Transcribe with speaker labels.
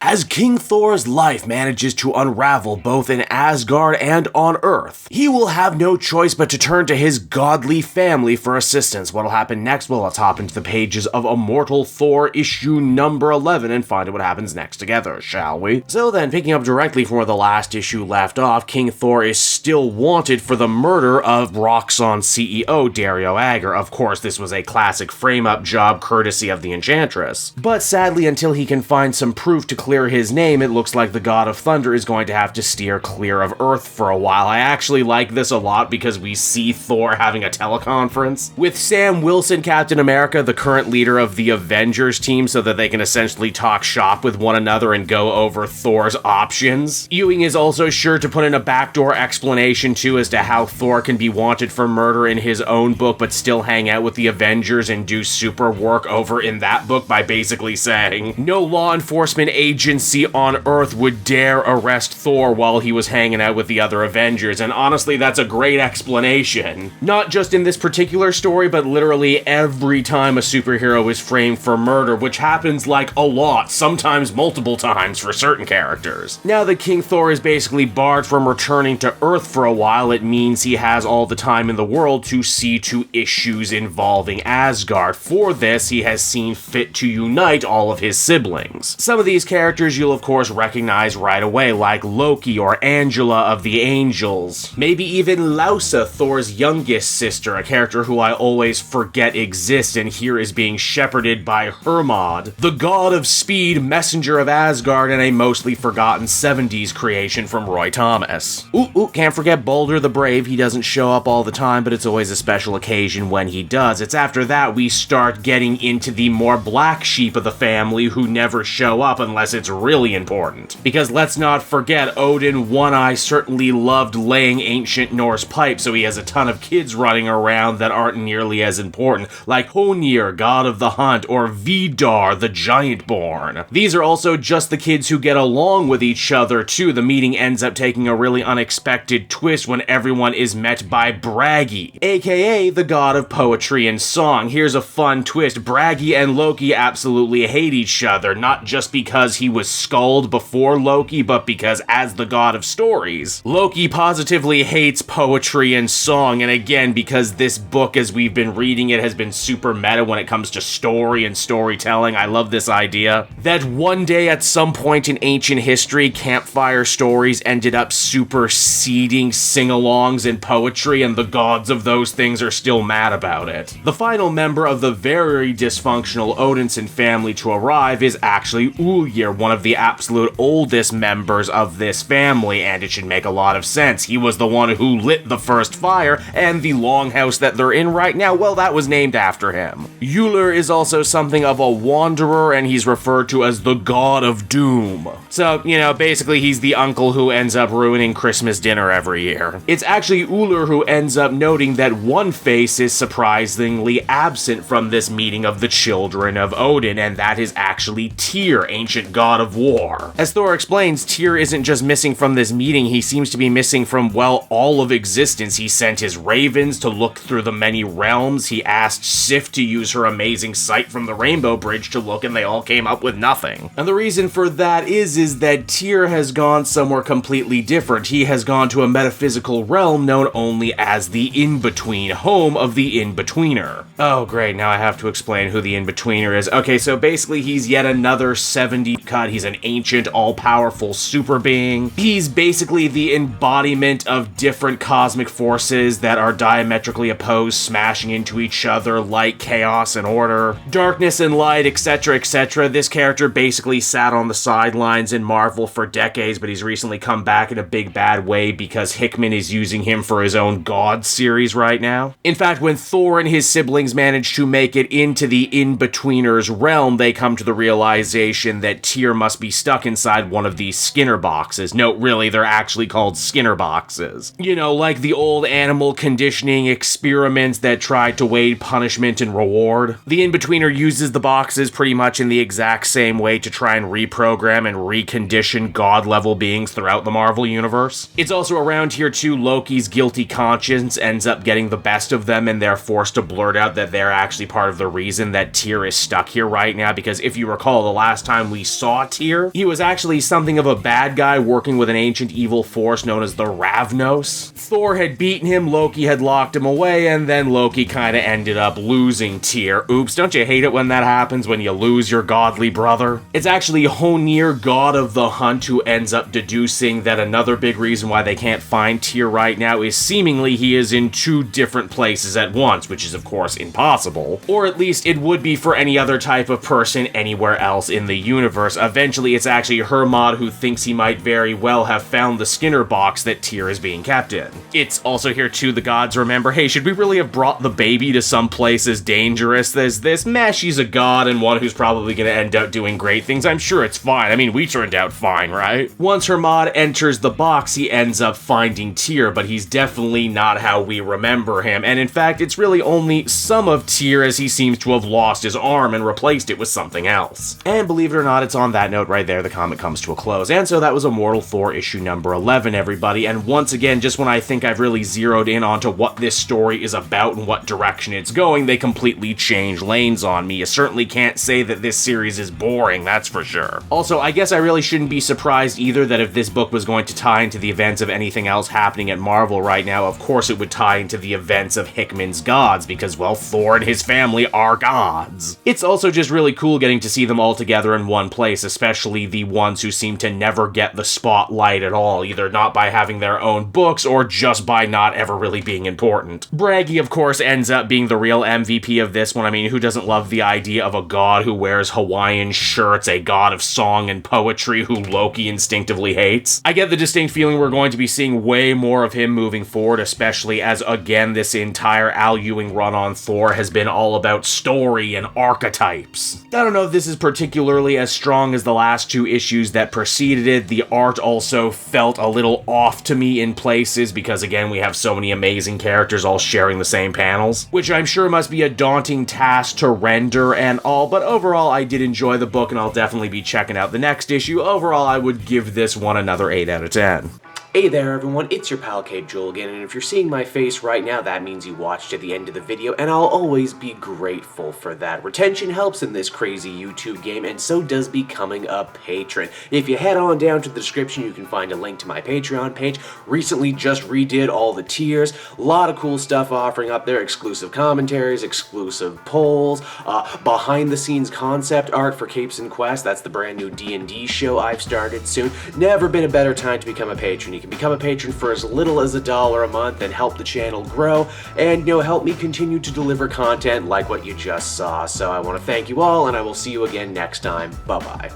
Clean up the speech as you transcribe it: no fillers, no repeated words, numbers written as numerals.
Speaker 1: As King Thor's life manages to unravel both in Asgard and on Earth, he will have no choice but to turn to his godly family for assistance. What'll happen next? Well, let's hop into the pages of Immortal Thor issue number 11 and find out what happens next together, shall we? So then, picking up directly from where the last issue left off, King Thor is still wanted for the murder of Roxxon CEO Dario Agger. Of course, this was a classic frame-up job courtesy of the Enchantress. But sadly, until he can find some proof to clear his name, it looks like the God of Thunder is going to have to steer clear of Earth for a while. I actually like this a lot because we see Thor having a teleconference with Sam Wilson, Captain America, the current leader of the Avengers team, so that they can essentially talk shop with one another and go over Thor's options. Ewing is also sure to put in a backdoor explanation too as to how Thor can be wanted for murder in his own book but still hang out with the Avengers and do super work over in that book by basically saying no law enforcement agency on Earth would dare arrest Thor while he was hanging out with the other Avengers, and honestly that's a great explanation. Not just in this particular story, but literally every time a superhero is framed for murder, which happens like a lot, sometimes multiple times for certain characters. Now that King Thor is basically barred from returning to Earth for a while, it means he has all the time in the world to see to issues involving Asgard. For this, he has seen fit to unite all of his siblings. Some of these characters you'll of course recognize right away, like Loki or Angela of the Angels. Maybe even Laussa, Thor's youngest sister, a character who I always forget exists and here is being shepherded by Hermod, the god of speed, messenger of Asgard, and a mostly forgotten 70s creation from Roy Thomas. Can't forget Balder the Brave. He doesn't show up all the time, but it's always a special occasion when he does. It's after that we start getting into the more black sheep of the family who never show up unless it's really important. Because let's not forget, Odin One-Eye certainly loved laying ancient Norse pipe, so he has a ton of kids running around that aren't nearly as important, like Honir, god of the hunt, or Vidar, the giant-born. These are also just the kids who get along with each other too. The meeting ends up taking a really unexpected twist when everyone is met by Bragi, aka the god of poetry and song. Here's a fun twist. Bragi and Loki absolutely hate each other, not just because he was Skuld before Loki, but because as the god of stories, Loki positively hates poetry and song, and again, because this book, as we've been reading it, has been super meta when it comes to story and storytelling. I love this idea that one day at some point in ancient history, campfire stories ended up superseding sing-alongs and poetry, and the gods of those things are still mad about it. The final member of the very dysfunctional Odinson family to arrive is actually Ullr, one of the absolute oldest members of this family, and it should make a lot of sense. He was the one who lit the first fire, and the longhouse that they're in right now, well, that was named after him. Ullr is also something of a wanderer, and he's referred to as the god of doom. So, basically he's the uncle who ends up ruining Christmas dinner every year. It's actually Ullr who ends up noting that one face is surprisingly absent from this meeting of the children of Odin, and that is actually Tyr, ancient god of war. As Thor explains, Tyr isn't just missing from this meeting, he seems to be missing from, well, all of existence. He sent his ravens to look through the many realms, he asked Sif to use her amazing sight from the Rainbow Bridge to look, and they all came up with nothing. And the reason for that is that Tyr has gone somewhere completely different. He has gone to a metaphysical realm known only as the In-Between, home of the In-Betweener. Oh great, now I have to explain who the In-Betweener is. Okay, so basically he's yet another 70 cut. He's an ancient, all-powerful super being. He's basically the embodiment of different cosmic forces that are diametrically opposed, smashing into each other like chaos and order, darkness and light, etc., etc. This character basically sat on the sidelines in Marvel for decades, but he's recently come back in a big bad way because Hickman is using him for his own God series right now. In fact, when Thor and his siblings manage to make it into the In-Betweener's realm, they come to the realization that Tyr must be stuck inside one of these Skinner boxes. No, really, they're actually called Skinner boxes. Like the old animal conditioning experiments that tried to weigh punishment and reward. The In-Betweener uses the boxes pretty much in the exact same way to try and reprogram and recondition god-level beings throughout the Marvel Universe. It's also around here too, Loki's guilty conscience ends up getting the best of them, and they're forced to blurt out that they're actually part of the reason that Tyr is stuck here right now, because if you recall, the last time we saw saw Tyr. He was actually something of a bad guy working with an ancient evil force known as the Ravnos. Thor had beaten him, Loki had locked him away, and then Loki kinda ended up losing Tyr. Oops, don't you hate it when that happens, when you lose your godly brother? It's actually Honir, god of the hunt, who ends up deducing that another big reason why they can't find Tyr right now is seemingly he is in 2 different places at once, which is of course impossible. Or at least it would be for any other type of person anywhere else in the universe. Eventually it's actually Hermod who thinks he might very well have found the Skinner box that Tyr is being kept in. It's also here too the gods remember, hey, should we really have brought the baby to some place as dangerous as this? She's a god and one who's probably gonna end up doing great things. I'm sure it's fine. I mean, we turned out fine, right? Once Hermod enters the box, he ends up finding Tyr, but he's definitely not how we remember him. And in fact, it's really only some of Tyr, as he seems to have lost his arm and replaced it with something else. And believe it or not, it's on that note right there the comic comes to a close. And so that was Immortal Thor issue number 11, everybody. And once again, just when I think I've really zeroed in onto what this story is about and what direction it's going, they completely change lanes on me. You certainly can't say that this series is boring, that's for sure. Also, I guess I really shouldn't be surprised either that if this book was going to tie into the events of anything else happening at Marvel right now, of course it would tie into the events of Hickman's gods, because, well, Thor and his family are gods. It's also just really cool getting to see them all together in one place, especially the ones who seem to never get the spotlight at all, either not by having their own books or just by not ever really being important. Braggy, of course, ends up being the real MVP of this one. I mean, who doesn't love the idea of a god who wears Hawaiian shirts, a god of song and poetry who Loki instinctively hates? I get the distinct feeling we're going to be seeing way more of him moving forward, especially as, again, this entire Al Ewing run on Thor has been all about story and archetypes. I don't know if this is particularly as strong as the last 2 issues that preceded it. The art also felt a little off to me in places because, again, we have so many amazing characters all sharing the same panels, which I'm sure must be a daunting task to render and all, but overall I did enjoy the book and I'll definitely be checking out the next issue. Overall, I would give this one another 8 out of 10. Hey there everyone, it's your pal Cape Joel again, and if you're seeing my face right now, that means you watched to the end of the video, and I'll always be grateful for that. Retention helps in this crazy YouTube game, and so does becoming a patron. If you head on down to the description, you can find a link to my Patreon page. Recently just redid all the tiers, a lot of cool stuff offering up there, exclusive commentaries, exclusive polls, behind the scenes concept art for Capes and Quest, that's the brand new D&D show I've started soon. Never been a better time to become a patron. You can become a patron for as little as $1 a month and help the channel grow and, help me continue to deliver content like what you just saw. So I want to thank you all, and I will see you again next time. Bye-bye.